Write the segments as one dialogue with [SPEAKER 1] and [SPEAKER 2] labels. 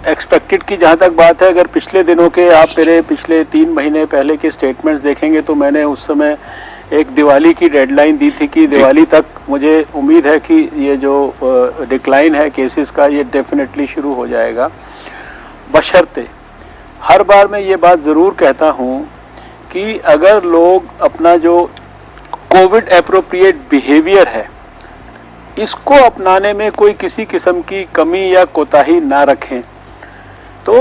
[SPEAKER 1] Expected की जहाँ तक बात है, अगर पिछले दिनों के आप मेरे पिछले 3 महीने पहले के स्टेटमेंट्स देखेंगे तो मैंने उस समय एक दिवाली की डेडलाइन दी थी कि दिवाली तक मुझे उम्मीद है कि ये जो डिक्लाइन है केसेस का ये डेफिनेटली शुरू हो जाएगा। बशर्ते हर बार मैं ये बात ज़रूर कहता हूँ कि अगर लोग अपना जो कोविड एप्रोप्रिएट बिहेवियर है इसको अपनाने में कोई किसी किस्म की कमी या कोताही ना रखें तो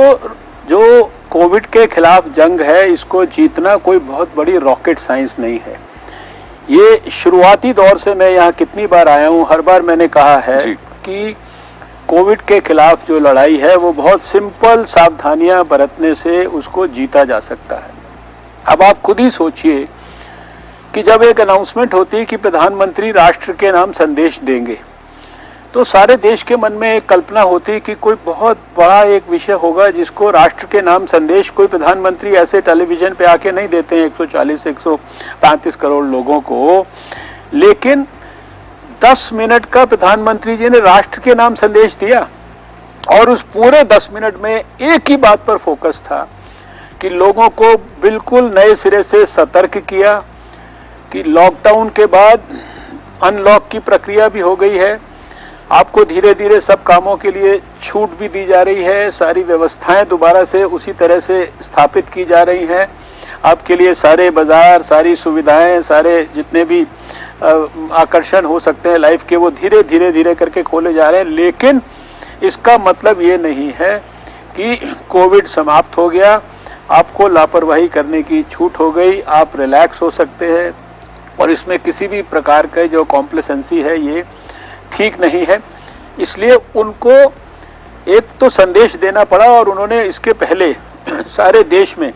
[SPEAKER 1] जो कोविड के खिलाफ जंग है इसको जीतना कोई बहुत बड़ी रॉकेट साइंस नहीं है। ये शुरुआती दौर से मैं यहाँ कितनी बार आया हूँ, हर बार मैंने कहा है कि कोविड के खिलाफ जो लड़ाई है वो बहुत सिंपल सावधानियां बरतने से उसको जीता जा सकता है। अब आप खुद ही सोचिए कि जब एक अनाउंसमेंट होती है कि प्रधानमंत्री राष्ट्र के नाम संदेश देंगे तो सारे देश के मन में एक कल्पना होती है कि कोई बहुत बड़ा एक विषय होगा जिसको राष्ट्र के नाम संदेश कोई प्रधानमंत्री ऐसे टेलीविजन पे आके नहीं देते हैं 140-135 करोड़ लोगों को। लेकिन 10 मिनट का प्रधानमंत्री जी ने राष्ट्र के नाम संदेश दिया और उस पूरे 10 मिनट में एक ही बात पर फोकस था कि लोगों को बिल्कुल नए सिरे से सतर्क किया कि लॉकडाउन के बाद अनलॉक की प्रक्रिया भी हो गई है, आपको धीरे धीरे सब कामों के लिए छूट भी दी जा रही है, सारी व्यवस्थाएं दोबारा से उसी तरह से स्थापित की जा रही हैं, आपके लिए सारे बाज़ार, सारी सुविधाएं, सारे जितने भी आकर्षण हो सकते हैं लाइफ के वो धीरे धीरे करके खोले जा रहे हैं। लेकिन इसका मतलब ये नहीं है कि कोविड समाप्त हो गया, आपको लापरवाही करने की छूट हो गई, आप रिलैक्स हो सकते हैं और इसमें किसी भी प्रकार का जो कॉम्प्लेसेंसी है ये ठीक नहीं है। इसलिए उनको एक तो संदेश देना पड़ा और उन्होंने इसके पहले सारे देश में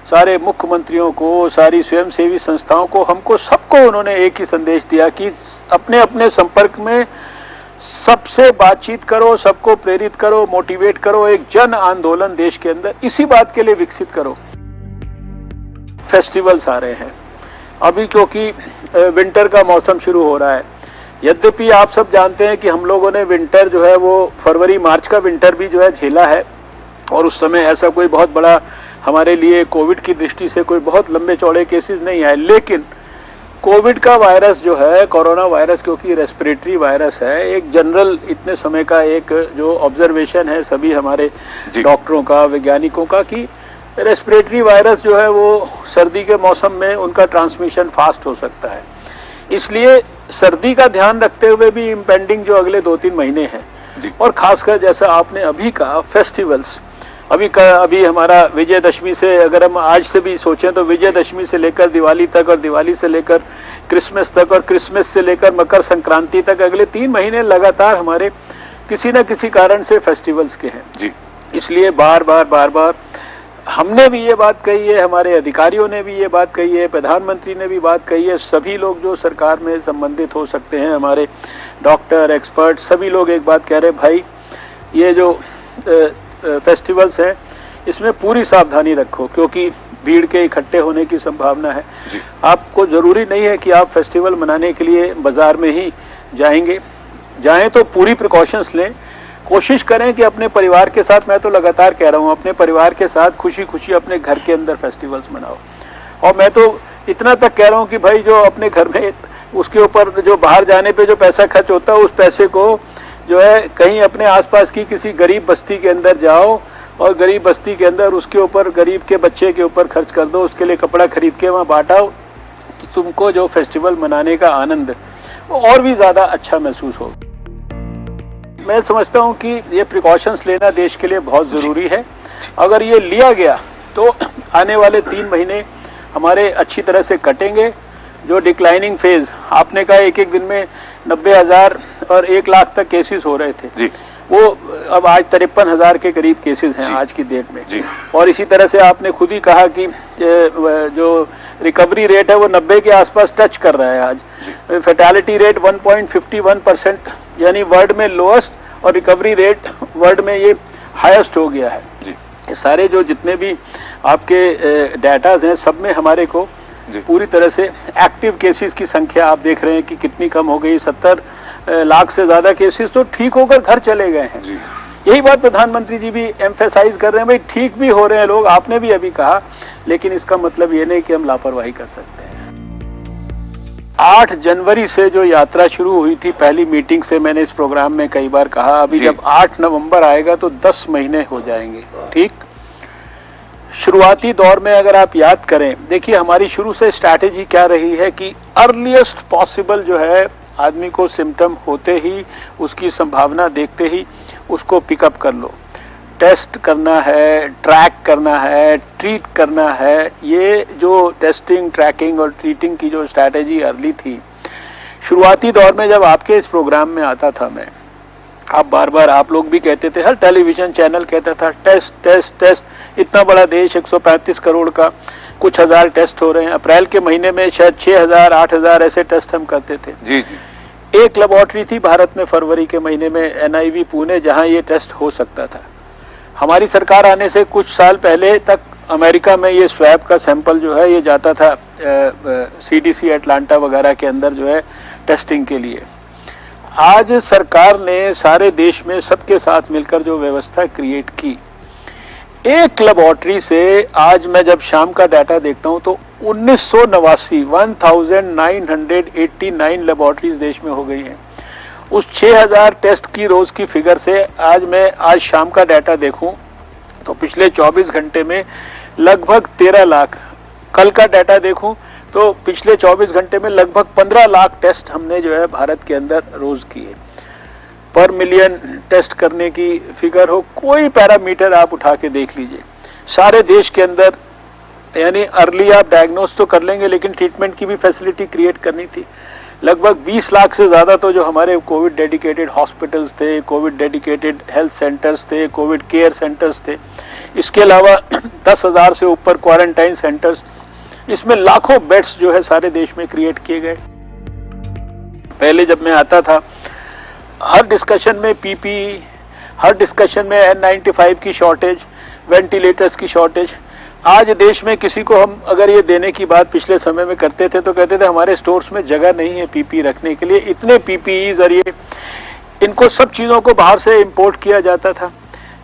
[SPEAKER 1] सारे मुख्यमंत्रियों को, सारी स्वयंसेवी संस्थाओं को, हमको सबको उन्होंने एक ही संदेश दिया कि अपने अपने संपर्क में सबसे बातचीत करो, सबको प्रेरित करो, मोटिवेट करो, एक जन आंदोलन देश के अंदर इसी बात के लिए विकसित करो। फेस्टिवल्स आ रहे हैं अभी क्योंकि विंटर का मौसम शुरू हो रहा है। यद्यपि आप सब जानते हैं कि हम लोगों ने विंटर जो है वो फरवरी मार्च का विंटर भी जो है झेला है और उस समय ऐसा कोई बहुत बड़ा हमारे लिए कोविड की दृष्टि से कोई बहुत लंबे चौड़े केसेस नहीं आए। लेकिन कोविड का वायरस जो है, कोरोना वायरस, क्योंकि रेस्पिरेटरी वायरस है, एक जनरल इतने समय का एक जो ऑब्जर्वेशन है सभी हमारे डॉक्टरों का, वैज्ञानिकों का, कि रेस्पिरेटरी वायरस जो है वो सर्दी के मौसम में उनका ट्रांसमिशन फास्ट हो सकता है। इसलिए सर्दी का ध्यान रखते हुए भी इम्पेंडिंग जो अगले 2-3 महीने हैं और खासकर जैसा आपने अभी कहा फेस्टिवल्स, अभी हमारा विजयदशमी से, अगर हम आज से भी सोचें तो विजयदशमी से लेकर दिवाली तक और दिवाली से लेकर क्रिसमस तक और क्रिसमस से लेकर मकर संक्रांति तक अगले 3 महीने लगातार हमारे किसी न किसी कारण से फेस्टिवल्स के हैं। इसलिए बार बार हमने भी ये बात कही है, हमारे अधिकारियों ने भी ये बात कही है, प्रधानमंत्री ने भी बात कही है, सभी लोग जो सरकार में संबंधित हो सकते हैं, हमारे डॉक्टर, एक्सपर्ट, सभी लोग एक बात कह रहे हैं, भाई ये जो फेस्टिवल्स हैं इसमें पूरी सावधानी रखो क्योंकि भीड़ के इकट्ठे होने की संभावना है। आपको ज़रूरी नहीं है कि आप फेस्टिवल मनाने के लिए बाज़ार में ही जाएं तो पूरी प्रिकॉशंस लें, कोशिश करें कि अपने परिवार के साथ, मैं तो लगातार कह रहा हूँ, अपने परिवार के साथ खुशी खुशी अपने घर के अंदर फेस्टिवल्स मनाओ। और मैं तो इतना तक कह रहा हूँ कि भाई जो अपने घर में उसके ऊपर जो बाहर जाने पे जो पैसा खर्च होता है उस पैसे को जो है कहीं अपने आसपास की किसी गरीब बस्ती के अंदर जाओ और गरीब बस्ती के अंदर उसके ऊपर, गरीब के बच्चे के ऊपर खर्च कर दो, उसके लिए कपड़ा खरीद के वहाँ बांटाओ, कि तुमको जो फेस्टिवल मनाने का आनंद वो और भी ज़्यादा अच्छा महसूस हो। मैं समझता हूँ कि ये प्रिकॉशंस लेना देश के लिए बहुत ज़रूरी है। अगर ये लिया गया तो आने वाले 3 महीने हमारे अच्छी तरह से कटेंगे। जो डिक्लाइनिंग फेज आपने कहा, एक दिन में 90,000 और 1 लाख तक केसेस हो रहे थे, वो अब आज 53,000 के करीब केसेस हैं आज की डेट में। और इसी तरह से आपने खुद ही कहा कि जो रिकवरी रेट है वो 90 के आसपास टच कर रहा है आज। फैटेलिटी रेट 1.51%, यानी वर्ल्ड में लोएस्ट, और रिकवरी रेट वर्ल्ड में ये हाईएस्ट हो गया है। ये सारे जो जितने भी आपके डाटाज हैं सब में हमारे को पूरी तरह से एक्टिव केसेस की संख्या आप देख रहे हैं कि कितनी कम हो गई। 70 लाख से ज़्यादा केसेस तो ठीक होकर घर चले गए हैं। यही बात प्रधानमंत्री जी भी एम्फेसाइज कर रहे हैं, भाई ठीक भी हो रहे हैं लोग, आपने भी अभी कहा, लेकिन इसका मतलब ये नहीं कि हम लापरवाही कर सकते हैं। 8 जनवरी से जो यात्रा शुरू हुई थी, पहली मीटिंग से, मैंने इस प्रोग्राम में कई बार कहा, अभी जब 8 नवंबर आएगा तो 10 महीने हो जाएंगे। ठीक, शुरुआती दौर में अगर आप याद करें, देखिए हमारी शुरू से स्ट्रैटेजी क्या रही है कि अर्लीस्ट पॉसिबल जो है, आदमी को सिम्टम होते ही, उसकी संभावना देखते ही उसको पिकअप कर लो, टेस्ट करना है, ट्रैक करना है, ट्रीट करना है। ये जो टेस्टिंग, ट्रैकिंग और ट्रीटिंग की जो स्ट्रैटेजी अर्ली थी, शुरुआती दौर में जब आपके इस प्रोग्राम में आता था मैं, आप बार बार, आप लोग भी कहते थे, हर टेलीविज़न चैनल कहता था टेस्ट टेस्ट टेस्ट, इतना बड़ा देश 135 करोड़ का, कुछ हज़ार टेस्ट हो रहे हैं। अप्रैल के महीने में शायद 6000 8000 ऐसे टेस्ट हम करते थे।
[SPEAKER 2] जी।
[SPEAKER 1] एक लेबॉर्ट्री थी भारत में फरवरी के महीने में, NIV पुणे, जहां ये टेस्ट हो सकता था। हमारी सरकार आने से कुछ साल पहले तक अमेरिका में ये स्वैब का सैंपल जो है ये जाता था CDC एटलांटा वगैरह के अंदर जो है टेस्टिंग के लिए। आज सरकार ने सारे देश में सबके साथ मिलकर जो व्यवस्था क्रिएट की, एक लेबॉर्ट्री से आज मैं जब शाम का डाटा देखता हूं तो 1989 लेबॉर्ट्रीज देश में हो गई हैं। उस 6000 टेस्ट की रोज़ की फिगर से आज शाम का डाटा देखूं तो पिछले 24 घंटे में लगभग 13 लाख, कल का डाटा देखूं तो पिछले 24 घंटे में लगभग 15 लाख टेस्ट हमने जो है भारत के अंदर रोज़ किए। पर मिलियन टेस्ट करने की फिगर हो, कोई पैरामीटर आप उठा के देख लीजिए, सारे देश के अंदर, यानी अर्ली आप डायग्नोस तो कर लेंगे, लेकिन ट्रीटमेंट की भी फैसिलिटी क्रिएट करनी थी। लगभग 20 लाख से ज़्यादा तो जो हमारे कोविड डेडिकेटेड हॉस्पिटल्स थे, कोविड डेडिकेटेड हेल्थ सेंटर्स थे, कोविड केयर सेंटर्स थे, इसके अलावा 10,000 से ऊपर क्वारंटाइन सेंटर्स, इसमें लाखों बेड्स जो है सारे देश में क्रिएट किए गए। पहले जब मैं आता था, हर डिस्कशन में PPE, हर डिस्कशन में N95 की शॉर्टेज, वेंटिलेटर्स की शॉर्टेज। आज देश में किसी को हम अगर ये देने की बात पिछले समय में करते थे तो कहते थे हमारे स्टोर्स में जगह नहीं है PPE रखने के लिए, इतने PPEs और ये, इनको सब चीज़ों को बाहर से इंपोर्ट किया जाता था।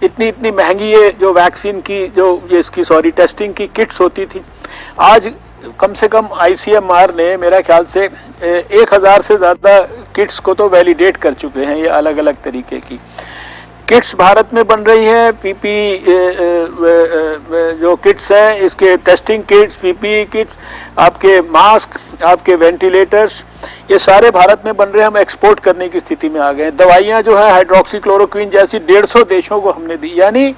[SPEAKER 1] इतनी महंगी ये जो वैक्सीन की जो टेस्टिंग की किट्स होती थी। आज कम से कम ICMR ने मेरा ख्याल से 1000 से ज़्यादा किट्स को तो वैलिडेट कर चुके हैं, ये अलग अलग तरीके की किट्स भारत में बन रही हैं। PPE जो किट्स हैं, इसके टेस्टिंग किट्स, PPE किट्स, आपके मास्क, आपके वेंटिलेटर्स, ये सारे भारत में बन रहे हैं। हम एक्सपोर्ट करने की स्थिति में आ गए हैं। दवाइयाँ जो है हाइड्रोक्सीक्लोरोक्विन जैसी 150 देशों को हमने दी। यानी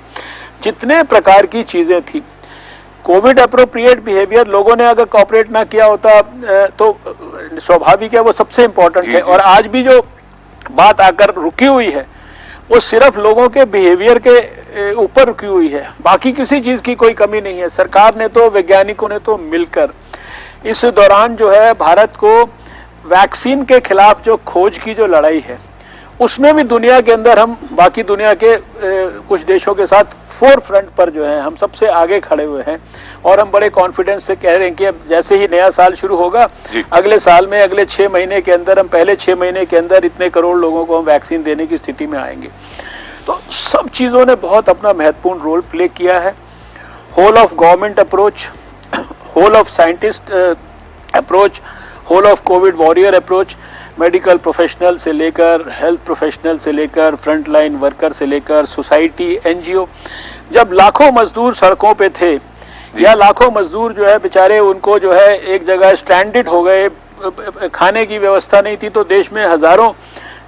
[SPEAKER 1] जितने प्रकार की चीज़ें थी, कोविड अप्रोप्रिएट बिहेवियर लोगों ने अगर कॉपरेट ना किया होता तो स्वाभाविक है वो सबसे इम्पोर्टेंट है। और आज भी जो बात आकर रुकी हुई है वो सिर्फ लोगों के बिहेवियर के ऊपर रुकी हुई है, बाकी किसी चीज़ की कोई कमी नहीं है। सरकार ने तो, वैज्ञानिकों ने तो मिलकर इस दौरान जो है भारत को वैक्सीन के खिलाफ जो खोज की जो लड़ाई है, उसमें भी दुनिया के अंदर हम बाकी दुनिया के कुछ देशों के साथ फोर फ्रंट पर जो है हम सबसे आगे खड़े हुए हैं। और हम बड़े कॉन्फिडेंस से कह रहे हैं कि अब जैसे ही नया साल शुरू होगा, अगले साल में, अगले 6 महीने के अंदर, हम पहले 6 महीने के अंदर इतने करोड़ लोगों को हम वैक्सीन देने की स्थिति में आएंगे। तो सब चीज़ों ने बहुत अपना महत्वपूर्ण रोल प्ले किया है। Whole of government approach, whole of scientist approach, whole of COVID warrior approach, medical professional से लेकर, हेल्थ प्रोफेशनल से लेकर, फ्रंट लाइन वर्कर से लेकर, सोसाइटी, NGO, जब लाखों मजदूर सड़कों पे थे या लाखों मजदूर जो है बेचारे, उनको जो है एक जगह स्ट्रैंडेड हो गए, खाने की व्यवस्था नहीं थी, तो देश में हज़ारों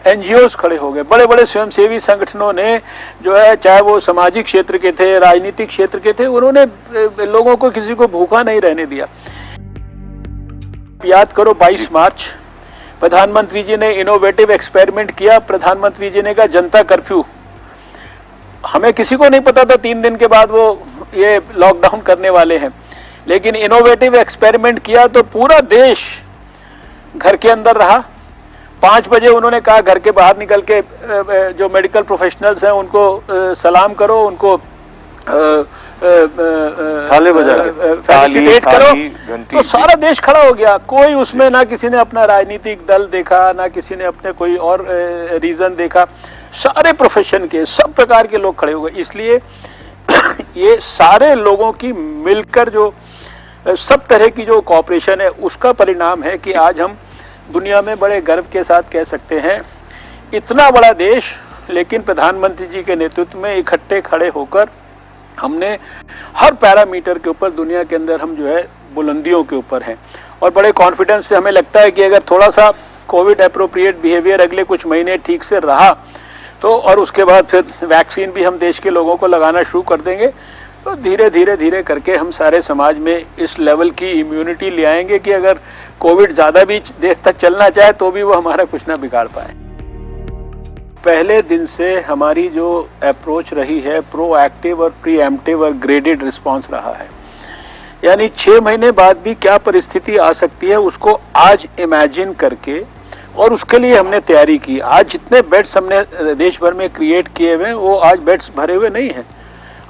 [SPEAKER 1] NGOs खड़े हो गए। बड़े बड़े स्वयंसेवी संगठनों ने जो है, चाहे वो सामाजिक क्षेत्र के थे, राजनीतिक क्षेत्र के थे, उन्होंने लोगों को, किसी को भूखा नहीं रहने दिया। याद करो 22 मार्च प्रधानमंत्री जी ने इनोवेटिव एक्सपेरिमेंट किया। प्रधानमंत्री जी ने कहा जनता कर्फ्यू। हमें किसी को नहीं पता था 3 दिन के बाद वो ये लॉकडाउन करने वाले हैं, लेकिन इनोवेटिव एक्सपेरिमेंट किया तो पूरा देश घर के अंदर रहा। 5 बजे उन्होंने कहा घर के बाहर निकल के जो मेडिकल प्रोफेशनल्स हैं उनको सलाम करो, उनको
[SPEAKER 2] थाले
[SPEAKER 1] फेलिसिटेट करो। तो सारा देश खड़ा हो गया। कोई उसमें ना किसी ने अपना राजनीतिक दल देखा, ना किसी ने अपने कोई और रीज़न देखा। सारे प्रोफेशन के, सब प्रकार के लोग खड़े हो गए। इसलिए ये सारे लोगों की मिलकर जो सब तरह की जो कॉपरेशन है उसका परिणाम है कि आज हम दुनिया में बड़े गर्व के साथ कह सकते हैं, इतना बड़ा देश लेकिन प्रधानमंत्री जी के नेतृत्व में इकट्ठे खड़े होकर हमने हर पैरामीटर के ऊपर दुनिया के अंदर हम जो है बुलंदियों के ऊपर हैं। और बड़े कॉन्फिडेंस से हमें लगता है कि अगर थोड़ा सा कोविड अप्रोप्रिएट बिहेवियर अगले कुछ महीने ठीक से रहा तो, और उसके बाद फिर वैक्सीन भी हम देश के लोगों को लगाना शुरू कर देंगे, तो धीरे धीरे करके हम सारे समाज में इस लेवल की इम्यूनिटी ले आएंगे कि अगर कोविड ज़्यादा भी देर तक चलना चाहे तो भी वो हमारा कुछ ना बिगाड़ पाए। पहले दिन से हमारी जो अप्रोच रही है प्रोएक्टिव और प्रीएम्प्टिव और ग्रेडेड रिस्पांस रहा है। यानी 6 महीने बाद भी क्या परिस्थिति आ सकती है उसको आज इमेजिन करके और उसके लिए हमने तैयारी की। आज जितने बेड्स हमने देश भर में क्रिएट किए हुए हैं वो आज बेड्स भरे हुए नहीं हैं।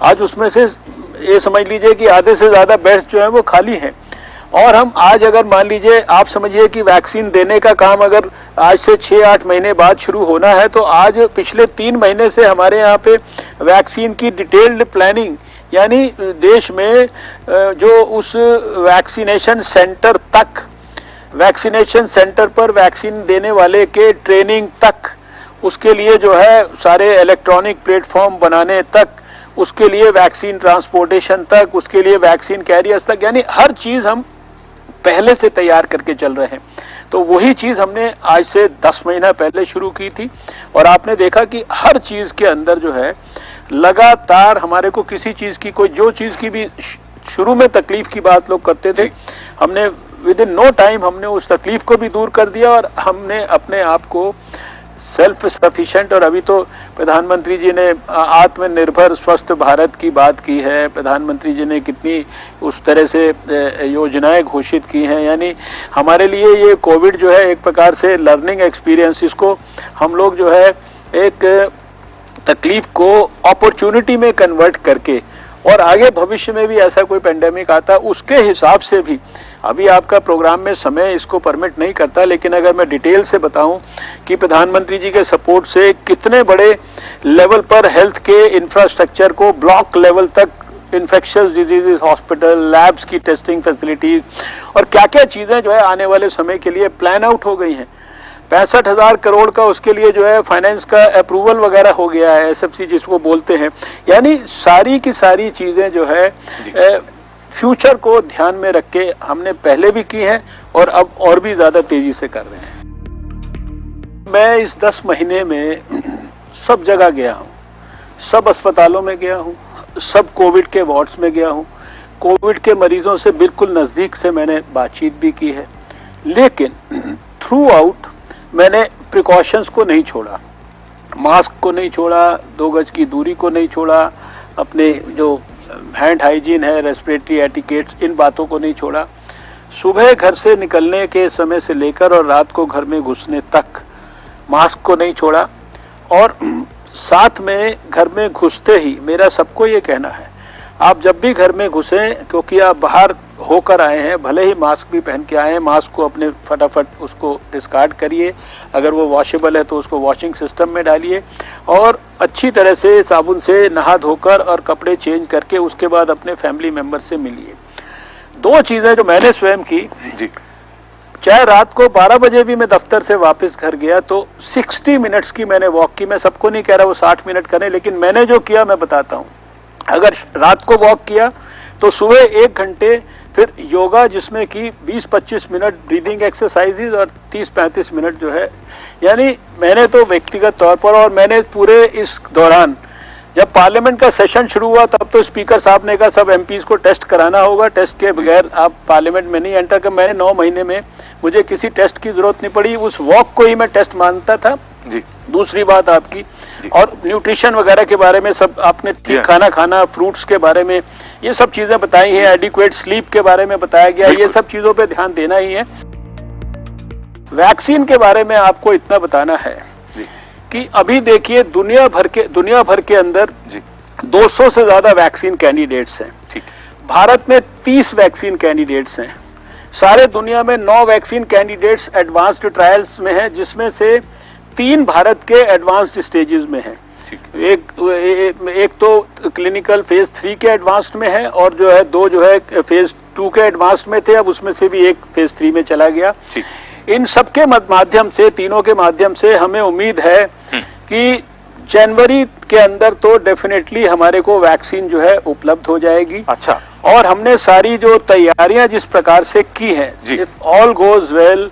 [SPEAKER 1] आज उसमें से ये समझ लीजिए कि आधे से ज़्यादा बेड्स जो हैं वो खाली हैं। और हम आज अगर मान लीजिए आप समझिए कि वैक्सीन देने का काम अगर आज से 6-8 महीने बाद शुरू होना है तो आज पिछले 3 महीने से हमारे यहाँ पे वैक्सीन की डिटेल्ड प्लानिंग, यानी देश में जो उस वैक्सीनेशन सेंटर तक, वैक्सीनेशन सेंटर पर वैक्सीन देने वाले के ट्रेनिंग तक, उसके लिए जो है सारे इलेक्ट्रॉनिक प्लेटफॉर्म बनाने तक, उसके लिए वैक्सीन ट्रांसपोर्टेशन तक, उसके लिए वैक्सीन कैरियर्स तक, यानी हर चीज़ हम पहले से तैयार करके चल रहे हैं। तो वही चीज़ हमने आज से 10 महीना पहले शुरू की थी और आपने देखा कि हर चीज़ के अंदर जो है लगातार हमारे को किसी चीज़ की, कोई जो चीज़ की भी शुरू में तकलीफ़ की बात लोग करते थे, हमने विद इन नो टाइम हमने उस तकलीफ़ को भी दूर कर दिया और हमने अपने आप को सेल्फ सफिशिएंट। और अभी तो प्रधानमंत्री जी ने आत्मनिर्भर स्वस्थ भारत की बात की है, प्रधानमंत्री जी ने कितनी उस तरह से योजनाएं घोषित की हैं। यानी हमारे लिए ये कोविड जो है एक प्रकार से लर्निंग एक्सपीरियंस, इसको हम लोग जो है एक तकलीफ को अपॉर्चुनिटी में कन्वर्ट करके और आगे भविष्य में भी ऐसा कोई पेंडेमिक आता उसके हिसाब से भी, अभी आपका प्रोग्राम में समय इसको परमिट नहीं करता, लेकिन अगर मैं डिटेल से बताऊं कि प्रधानमंत्री जी के सपोर्ट से कितने बड़े लेवल पर हेल्थ के इंफ्रास्ट्रक्चर को ब्लॉक लेवल तक, इन्फेक्शियस डिजीज हॉस्पिटल, लैब्स की टेस्टिंग फैसिलिटीज और क्या क्या चीज़ें जो है आने वाले समय के लिए प्लान आउट हो गई हैं। 65,000 करोड़ का उसके लिए जो है फाइनेंस का अप्रूवल वगैरह हो गया है, SFC जिसको बोलते हैं। यानी सारी की सारी चीज़ें जो है फ्यूचर को ध्यान में रख के हमने पहले भी की हैं और अब और भी ज़्यादा तेज़ी से कर रहे हैं। मैं इस 10 महीने में सब जगह गया हूँ, सब अस्पतालों में गया हूँ, सब कोविड के वार्ड्स में गया हूँ, कोविड के मरीजों से बिल्कुल नज़दीक से मैंने बातचीत भी की है, लेकिन थ्रू आउट मैंने प्रिकॉशंस को नहीं छोड़ा, मास्क को नहीं छोड़ा, 2 गज की दूरी को नहीं छोड़ा, अपने जो हैंड हाइजीन है, रेस्पिरेटरी एटिकेट्स, इन बातों को नहीं छोड़ा। सुबह घर से निकलने के समय से लेकर और रात को घर में घुसने तक मास्क को नहीं छोड़ा। और साथ में घर में घुसते ही मेरा सबको ये कहना है, आप जब भी घर में घुसें, क्योंकि आप बाहर होकर आए हैं, भले ही मास्क भी पहन के आए हैं, मास्क को अपने फटाफट उसको डिस्कार्ड करिए, अगर वो वॉशेबल है तो उसको वॉशिंग सिस्टम में डालिए और अच्छी तरह से साबुन से नहा धोकर और कपड़े चेंज करके उसके बाद अपने फैमिली मेम्बर से मिलिए। 2 चीज़ें जो मैंने स्वयं की जी, चाहे रात को 12 बजे भी मैं दफ्तर से वापस घर गया तो 60 मिनट्स की मैंने वॉक की। मैं सबको नहीं कह रहा वो 60 मिनट करें, लेकिन मैंने जो किया मैं बताता हूँ। अगर रात को वॉक किया तो सुबह 1 घंटे, फिर योगा जिसमें कि 20-25 मिनट ब्रीदिंग एक्सरसाइजेज और 30-35 मिनट जो है, यानी मैंने तो व्यक्तिगत तौर पर, और मैंने पूरे इस दौरान जब पार्लियामेंट का सेशन शुरू हुआ तब तो स्पीकर साहब ने कहा सब MPs को टेस्ट कराना होगा, टेस्ट के बगैर आप पार्लियामेंट में नहीं एंटर कर। मैंने 9 महीने में मुझे किसी टेस्ट की ज़रूरत नहीं पड़ी, उस वॉक को ही मैं टेस्ट मानता था जी। दूसरी बात आपकी और न्यूट्रिशन वगैरह के बारे में सब आपने ठीक खाना खाना, फ्रूट्स के बारे में ये सब चीज़ें बताई हैं, एडिक्वेट स्लीप के बारे में बताया गया, ये सब चीज़ों पे ध्यान देना ही है। वैक्सीन के बारे में आपको इतना बताना है कि अभी देखिए दुनिया भर के अंदर 200 से ज़्यादा वैक्सीन कैंडिडेट्स हैं। भारत में 30 वैक्सीन कैंडिडेट्स हैं। सारे दुनिया में 9 वैक्सीन कैंडिडेट्स एडवांस्ड ट्रायल्स में हैं, जिसमें से 3 भारत के एडवांस्ड स्टेजेस में हैं। एक तो क्लिनिकल फेज 3 के एडवांस्ड में है और जो है 2 जो है फेज 2 के एडवांस्ड में थे, अब उसमें से भी एक फेज 3 में चला गया। इन सबके माध्यम से, तीनों के माध्यम से हमें उम्मीद है कि जनवरी के अंदर तो डेफिनेटली हमारे को वैक्सीन जो है उपलब्ध हो जाएगी।
[SPEAKER 2] अच्छा।
[SPEAKER 1] और हमने सारी जो तैयारियां जिस प्रकार से की हैं, इफ ऑल गोज वेल,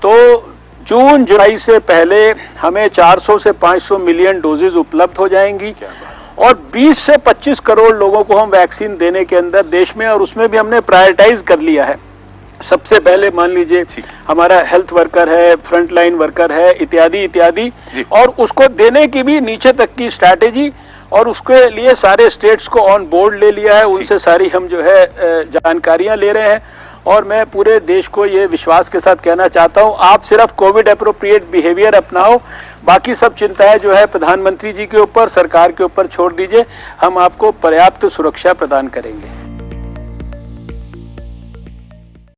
[SPEAKER 1] तो जून जुलाई से पहले हमें 400 से 500 मिलियन डोजेज उपलब्ध हो जाएंगी और 20 से 25 करोड़ लोगों को हम वैक्सीन देने के अंदर देश में, और उसमें भी हमने प्रायोरिटाइज कर लिया है। सबसे पहले मान लीजिए हमारा हेल्थ वर्कर है, फ्रंट लाइन वर्कर है, इत्यादि इत्यादि, और उसको देने की भी नीचे तक की स्ट्रैटेजी, और उसके लिए सारे स्टेट्स को ऑन बोर्ड ले लिया है, उनसे सारी हम जो है जानकारियां ले रहे हैं। और मैं पूरे देश को ये विश्वास के साथ कहना चाहता हूं, आप सिर्फ कोविड एप्रोप्रिएट बिहेवियर अपनाओ, बाकी सब चिंताएं जो है प्रधानमंत्री जी के ऊपर, सरकार के ऊपर छोड़ दीजिए, हम आपको पर्याप्त सुरक्षा प्रदान करेंगे।